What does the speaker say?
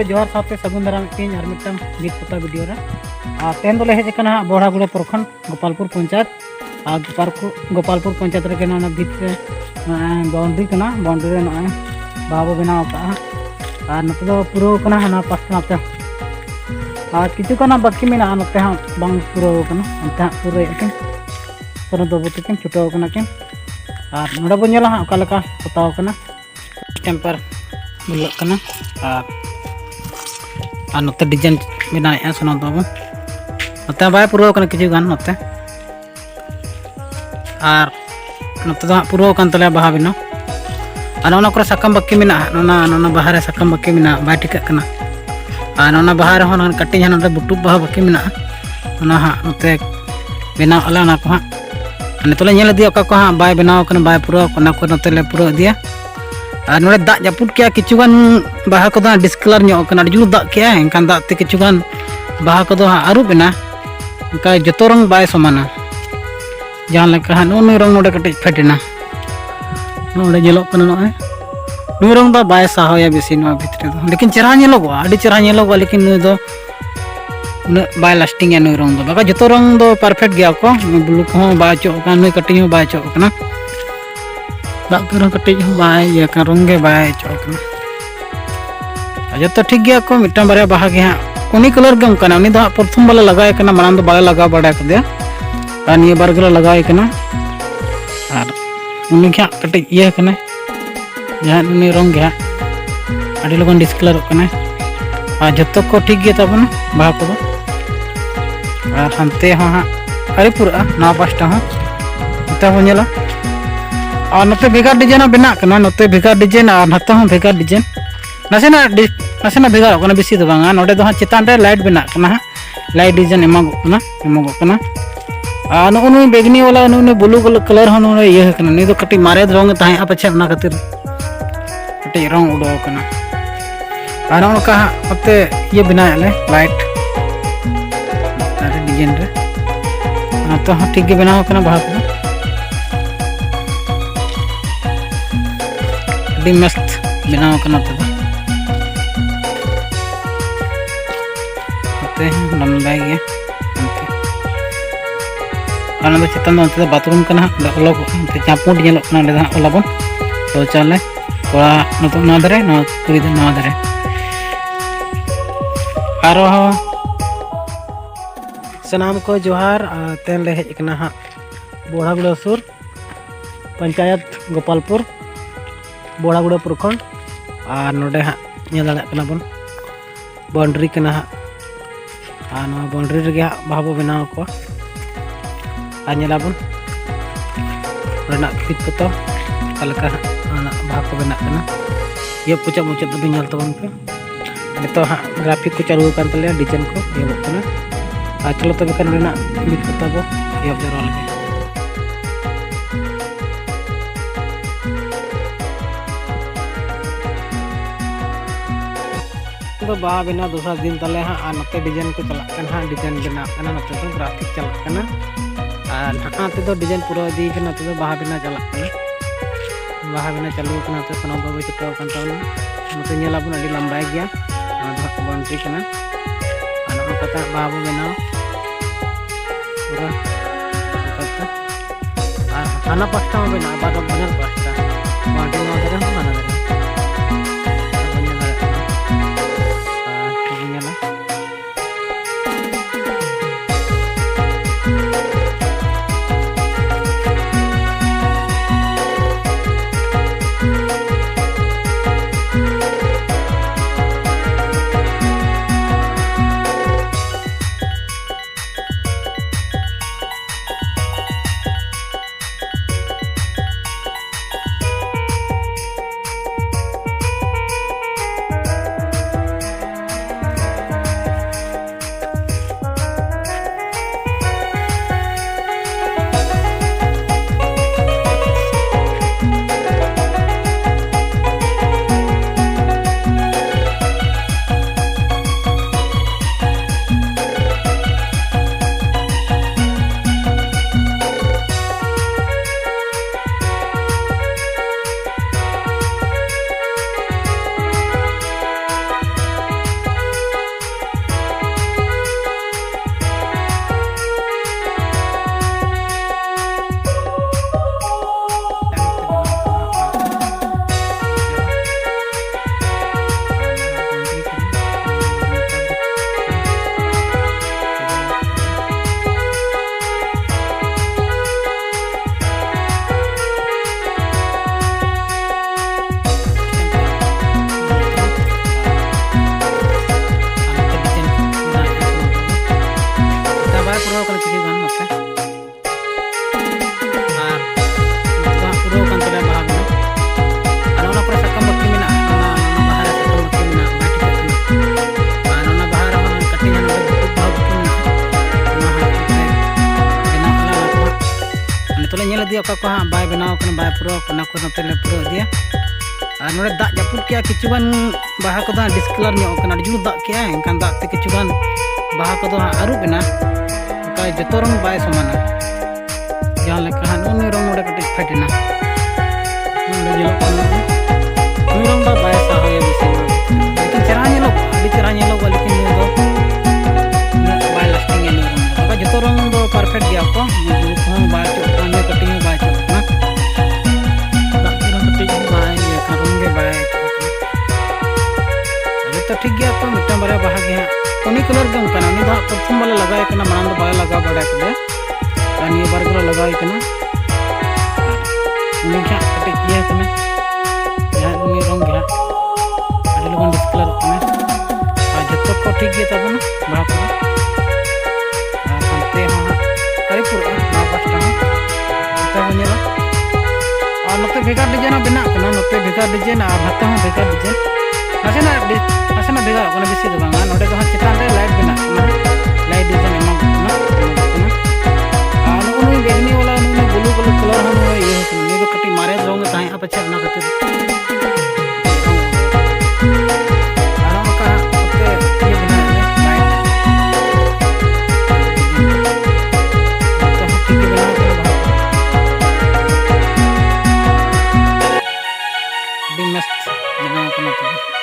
जोहार साथे सगुन दाराम तीन और मिट्टम बीत पता वीडियो रे तेन दोले हेज कना बोड़ागुड़ा प्रखंड गोपालपुर पंचायत गोपालपुर पंचायत रे केना बीत रे बाउंड्री कना बाउंड्री रे नय बाबो बनाव का और नते दो पुरो कना हना पासना ते और किछु कना बाकी मेना नते हा बांग पुरो कना अंता पुरो एकिन सर दो बतिकिन छुटो कना किन और नोडा बो नेला हा ओका लका पताव कना टेम्पर मिलक कना और नोते डिजाइन बनाए सुना दो नोते बाय पुरो कना किछु गान नोते और नोते दो पुरो कान तले बाहा बिनो और ओना करे सकम बाकी मेना ओना बाहा रे सकम बाकी मेना बाय टिकक कना और ओना बाहा रे होन कट्टी हन नोते बुटुब बाहा बाकी मेना ओना हा नोते बनाव आले ओना को हा नितले नेल दिया ओका को हा बाय बनाव कना बाय पुरो ओना को नोते ले पुरो दिया और नोड़े दा जापुट के किचुगान बाहा को डिस्कलर ᱧᱚᱜ जुर दा के एनकान दा ते किचुगान बाहा को आरु बिना इनका जतो रंग बाय समाना जहां लेका नुई रंग नोड़े कटिज फेटना नोड़े नेलो कना नोय नुई रंग दा बाय साहोया बेसी नो भितरे दो लेकिन चेहरा नेलोगो आडी चेहरा नेलोगो लेकिन नुई दो उन बाय लास्टिंग या नुई रंग दो बाका जतो रंग दो परफेक्ट गया को ब्लू को बाय चो का नुई कटिज हो बाय चो कना दाग के रंग कटिज हो बाय ये का रंगे बाय चो कना जो ठीक गया को मिट्टा बारे बाहा के हाँ उनी कलर गम कना उनी दो प्रथम बाले लगाए कना मानम दो बाले लगा बड़ा कर दिया और निये बार गला लगाए कना और उनी के कटिज ये कना जहां उनी रंग गया आडी लगन डिस्कलर कना और जतो को ठीक गया तबन बाहा को और हनते हाँ अरे पूरा ना पास्टा हाँ नते हो नेला और नते भेगार डिजाइन बना कना नते भेगार डिजाइन और नते हो भेगार डिजाइन नासेना भेगार कना बेसी दो बांगा नोडे दो चितान रे लाइट बना कना लाइट डिजाइन एमागो कना आ नुई बेगनी वाला नुई ब्लू कलर हन नुई ये कना नी दो कटी मारे रंग ताहे आ पछे ना खातिर कटी रंग उडो कना आ नोका अते ये बनाए ले लाइट तारे डिजाइन रे आ तो ठीक गे बनाओ कना बाहा को डी मस्त बनाओ कना तो लंबाई गया चितान बाथरूम चापुट ओलाबन शौचालय कड़ा धारे कुड़ी धारे सनाम को जोहार तेन ले हेजना हाँ बोड़ागुड़ा सुर पंचायत गोपालपुर बोड़ागुड़ा प्रखंड और नोडे हाँ बन बाउंड्री कना हाँ बाउंड्री रे बाहा बो बनाव को नेलाबन फिट पतो कलका बाहा को बना ये पुचा मुचा तो भी तबन पे नितो हाँ ग्राफिक को चालू कर डिजाइन को एहब चलो तब फिट पता बो एहब जरा लगे तो बाहा बना दूसरा दिन तले हाँ नते डिजाइन को चलना हाँ डिजाइन बना नते तो ग्राफिक चलना और नहाते तो डिजाइन पूरा दी नते तो बाहा बना चलना बाहा बना चालू तो सोना बाबू चुटाव नते नेलाबन अभी लंबाई गया बाउंड्री कना बाहा बो बनाव पूरा और हाना पास्टा बना बना पास्टा बाउंड्री धारे हाना धारे दिया को हाँ बाय बनाव कना बाय पूरा कना को नते ले पूरा दिया और नोडे दाग जापुट किया किचुगान बाहा को डिस्कलर न्यो जू दाग किया एनकान दाग ते किचुगान बाहा को आरु बिना का जतो रंग बाय समाना जहां लेका नुनी रंग नोडे कटे फेटिना नोडे जेलो कना नुनी रंग बाय साहाय बिसे लेकिन चेहरा नेलो अभी चेहरा नेलो लेकिन ये दो बाय लास्टिंग ये रंग का जतो रंग दो परफेक्ट गया को हम बाय चो अन्य कटिंग बाय चो ना तो ठीक गया तो मिट्टा बारे बाहा गया उन्हीं कलर गम कना उन्हीं दो प्रथम वाले लगाए कना मांग दो बाय लगा बड़ा कदे और ये बार गला लगाए कना उन्हीं क्या कटे किया कना या उन्हीं रंग गया अरे लोगों डिस्कलर कना और जब तक को ठीक गया तब ना बाहा को संते हां अरे पूरा ना पास्टा तो बनेला और नते भेगा डिजाइन बना कना नते भेगा डिजाइन और हाथ में भेगा डिजाइन नासेना भेगा कोना बेसी दो बांगा नोडे दो चितान रे लाइट बना लाइट डिजाइन एमा ना और उनी बेगनी वाला उनी ब्लू कलर हम ये नि दो कटी मारे रंग ताई अपचे बना कते आराम का ओके ये बना लाइट तो ठीक बना भी मस्त बना कोना